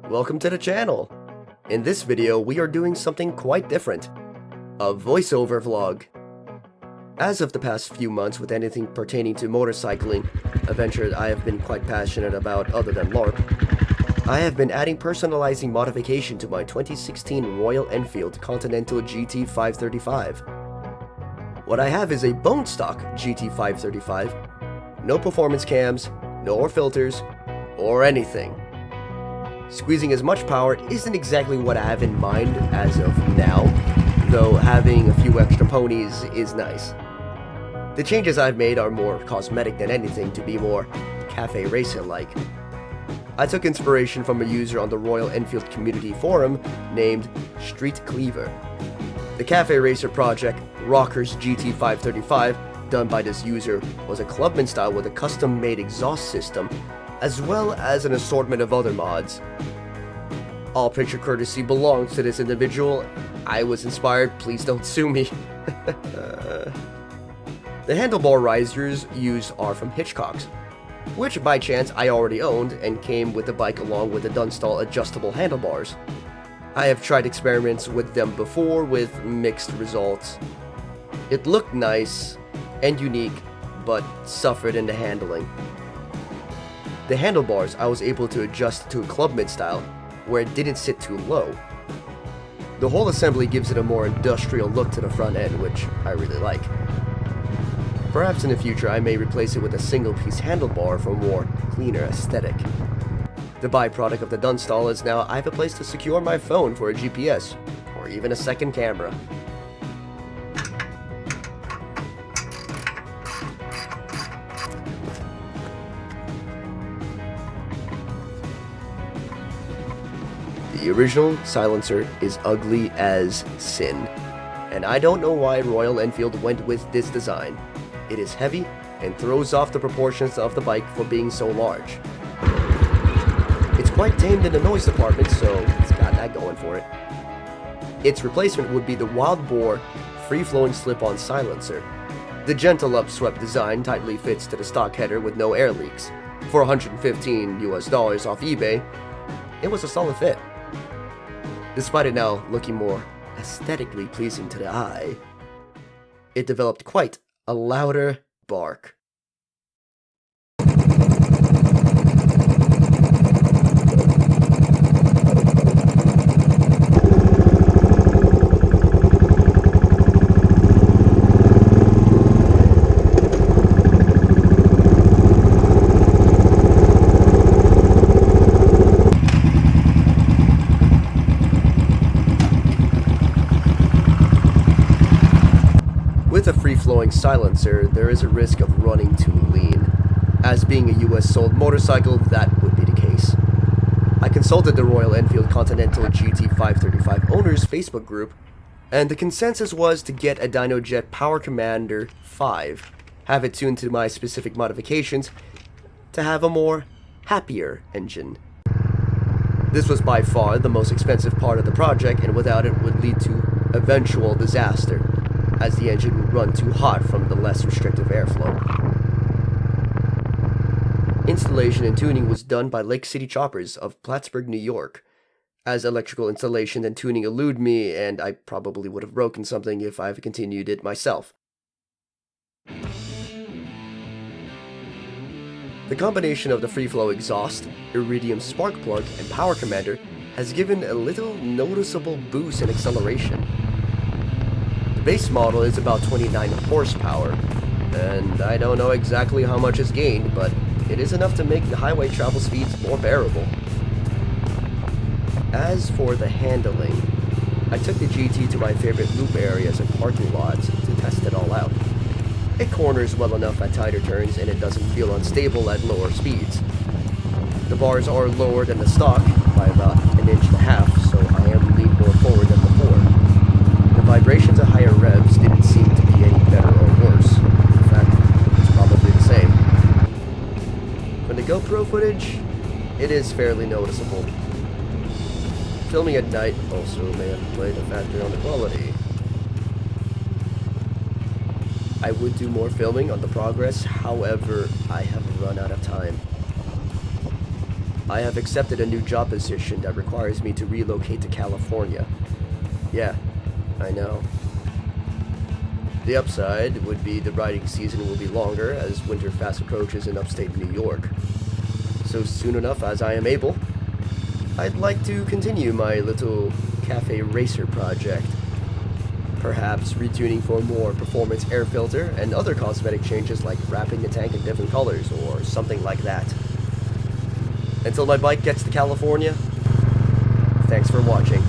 Welcome to the channel. In this video, we are doing something quite different. A voiceover vlog. As of the past few months with anything pertaining to motorcycling, a venture I have been quite passionate about other than LARP, I have been adding personalizing modification to my 2016 Royal Enfield Continental GT 535. What I have is a bone stock GT 535, no performance cams, no filters, or anything. Squeezing as much power isn't exactly what I have in mind as of now, though having a few extra ponies is nice. The changes I've made are more cosmetic than anything to be more cafe racer-like. I took inspiration from a user on the Royal Enfield community forum named Street Cleaver. The cafe racer project, Rockers GT 535, done by this user, was a Clubman style with a custom-made exhaust system, as well as an assortment of other mods. All picture courtesy belongs to this individual. I was inspired, please don't sue me. The handlebar risers used are from Hitchcocks, which by chance I already owned and came with the bike along with the Dunstall adjustable handlebars. I have tried experiments with them before with mixed results. It looked nice and unique, but suffered in the handling. The handlebars I was able to adjust to a Clubman style, where it didn't sit too low. The whole assembly gives it a more industrial look to the front end, which I really like. Perhaps in the future I may replace it with a single-piece handlebar for a more cleaner aesthetic. The byproduct of the Dunstall is now I have a place to secure my phone for a GPS, or even a second camera. The original silencer is ugly as sin, and I don't know why Royal Enfield went with this design. It is heavy and throws off the proportions of the bike for being so large. It's quite tamed in the noise department, so it's got that going for it. Its replacement would be the Wid Boar free-flowing slip-on silencer. The gentle upswept design tightly fits to the stock header with no air leaks. For $115 off eBay, it was a solid fit. Despite it now looking more aesthetically pleasing to the eye, it developed quite a louder bark. With a free-flowing silencer, there is a risk of running too lean. As being a US sold motorcycle, that would be the case. I consulted the Royal Enfield Continental GT 535 owners Facebook group, and the consensus was to get a DynoJet Power Commander 5, have it tuned to my specific modifications, to have a more happier engine. This was by far the most expensive part of the project, and without it would lead to eventual disaster, as the engine would run too hot from the less restrictive airflow. Installation and tuning was done by Lake City Choppers of Plattsburgh, New York. As electrical installation and tuning elude me, and I probably would have broken something if I've continued it myself. The combination of the free-flow exhaust, Irridium Spark Plug, and Power Commander has given a little noticeable boost in acceleration. The base model is about 29 horsepower, and I don't know exactly how much is gained, but it is enough to make the highway travel speeds more bearable. As for the handling, I took the GT to my favorite loop areas and parking lots to test it all out. It corners well enough at tighter turns, and it doesn't feel unstable at lower speeds. The bars are lower than the stock by about 1.5 inches, so I am leaned more forward than before. The vibrations at higher revs didn't seem to be any better or worse. In fact, it's probably the same. For the GoPro footage, it is fairly noticeable. Filming at night also may have played a factor on the quality. I would do more filming on the progress, however, I have run out of time. I have accepted a new job position that requires me to relocate to California. Yeah, I know. The upside would be the riding season will be longer as winter fast approaches in upstate New York. So soon enough as I am able, I'd like to continue my little cafe racer project. Perhaps retuning for a more performance air filter and other cosmetic changes like wrapping the tank in different colors or something like that. Until my bike gets to California, thanks for watching.